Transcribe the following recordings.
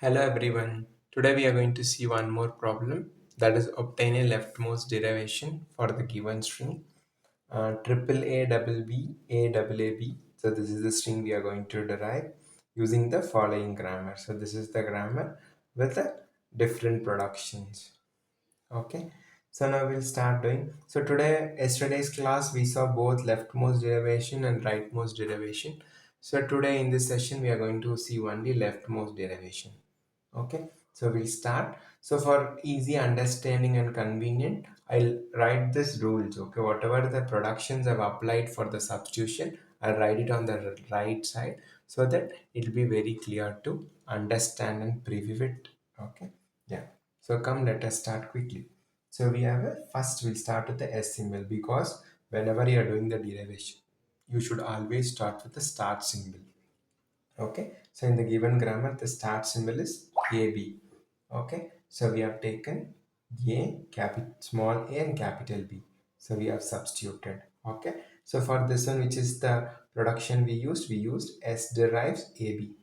Hello everyone. Today we are going to see one more problem, that is obtain a leftmost derivation for the given string triple A double B A double A B. So this is the string we are going to derive using the following grammar. So this is the grammar with the different productions. Okay, so now we'll start doing. So yesterday's class we saw both leftmost derivation and rightmost derivation. So today in this session we are going to see only leftmost derivation. Okay, so we'll start. So for easy understanding and convenient, I'll write this rules. Okay, whatever the productions I've applied for the substitution, I'll write it on the right side so that it'll be very clear to understand and preview it. Okay, yeah. So come, let us start quickly. So we have a first we'll start with the S symbol, because whenever you are doing the derivation, you should always start with the start symbol. Okay, so in the given grammar, the start symbol is AB. Okay, so we have taken small a and capital B. So we have substituted. Okay, so for this one, which is the production we used S derives AB.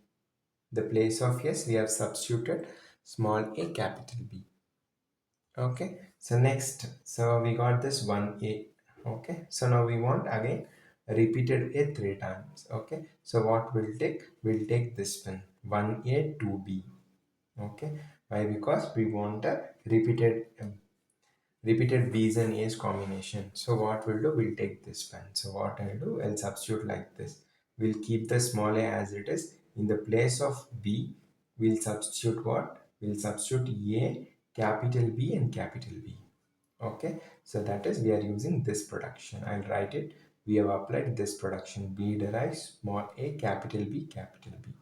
The place of S, we have substituted small a capital B. Okay, so next, so we got this 1a. Okay, so now we want again repeated a three times. Okay, so what we'll take this one 1a 2b. Okay, why? Because we want a repeated b's and a's combination. So what we'll do, we'll take this one. So what I'll do, I'll substitute like this. We'll keep the small a as it is. In the place of b, we'll substitute what? We'll substitute a, capital B and capital B. Okay, so that is we are using this production. I'll write it. We have applied this production. B derives small a, capital B, capital B.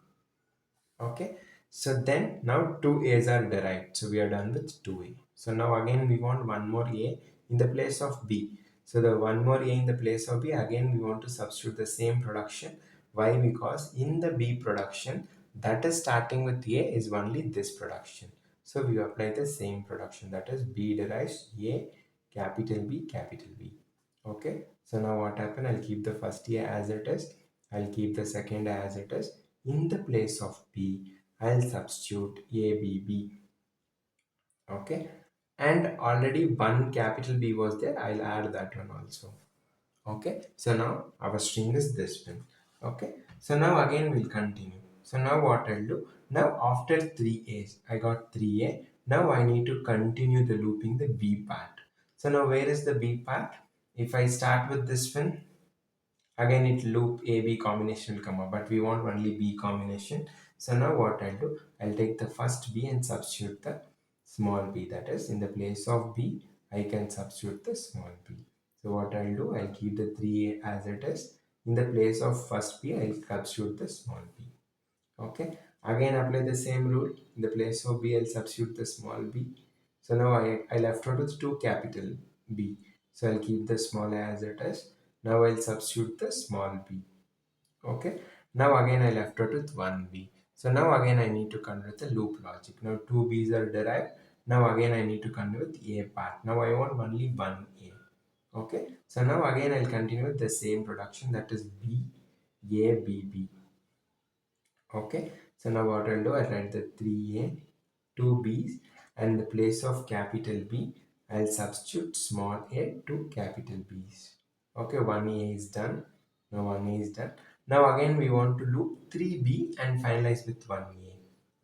Okay, so then now two A's are derived. So we are done with 2A. So now again we want one more A in the place of B. So the one more A in the place of B, again we want to substitute the same production. Why? Because in the B production, that is starting with A is only this production. So we apply the same production, that is B derives A, capital B, capital B. Okay, so now what happened? I'll keep the first A as it is. I'll keep the second as it is. In the place of B, I'll substitute ABB. Okay, and already one capital B was there. I'll add that one also. Okay, so now our string is this one. Okay, so now again we'll continue. So now what I'll do, now after 3A's, I got 3A. Now I need to continue the looping the B part. So now where is the B part? If I start with this one, again it loop A B combination will come up, but we want only B combination. So now what I'll do, I'll take the first B and substitute the small b, that is in the place of B I can substitute the small b. So what I'll do, I'll keep the 3A as it is. In the place of first B, I'll substitute the small b. Okay, again apply the same rule. In the place of B, I'll substitute the small b. So now I left out with two capital B. So I'll keep the small a as it is. Now I'll substitute the small b. Okay, now again I left out with 1b. So now again I need to convert the loop logic. Now two b's are derived. Now again I need to convert a part. Now I want only one a. Okay, so now again I'll continue with the same production, that is b a b b. Okay, so now what I'll do, I'll write the 3a, 2b's, and in the place of capital B, I'll substitute small a to capital B's. Okay, 1a is done. Now 1a is done. Now again we want to loop 3b and finalize with 1a.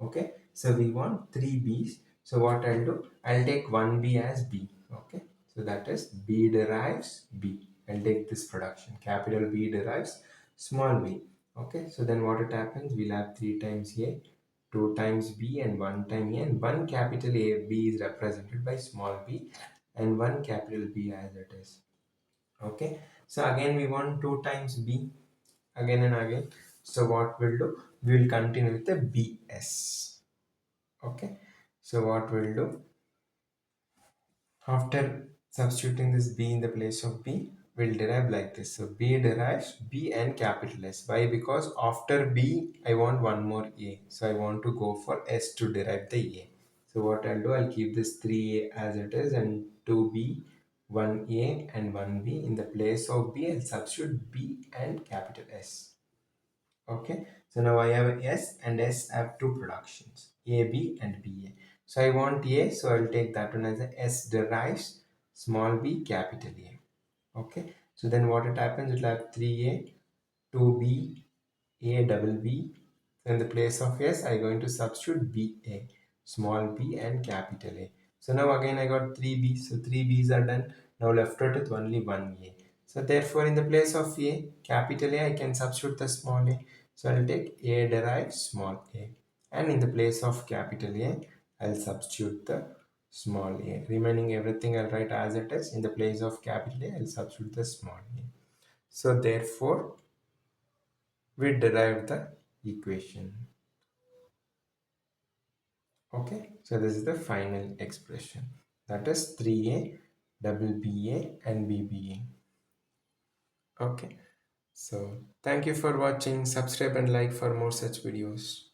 Okay, so we want 3b's. So what I'll do, I'll take 1b as b. Okay, so that is b derives b. I'll take this production. Capital B derives small b. Okay, so then what it happens, we'll have 3 times a, 2 times b, and 1 time a, and one capital A B is represented by small b, and one capital B as it is. Okay, so again we want 2 times b again and again. So what we'll do, we will continue with the bs. Okay, so what we'll do, after substituting this b in the place of b, we'll derive like this. So b derives b and capital S. Why? Because after b, I want one more a. So I want to go for S to derive the a. So what I'll do, I'll keep this 3a as it is, and 2b, 1a and 1b. In the place of b, I'll substitute b and capital S. Okay, So now I have S, and S have two productions, AB and BA. So I want A, so I'll take that one as a S derives small b capital A. Okay, so then what it happens, it will have 3A, 2B, A double B. So in the place of S, I'm going to substitute BA, small b and capital A. So now again I got 3B, so 3B's are done. Now left out with only one A. So therefore in the place of A, capital A, I can substitute the small a. So I'll take A derives small a. And in the place of capital A, I'll substitute the small a. Remaining everything I'll write as it is. In the place of capital A, I'll substitute the small a. So therefore, we derived the equation. Okay, so this is the final expression, that is 3a double ba and bba. Okay, so thank you for watching. Subscribe and like for more such videos.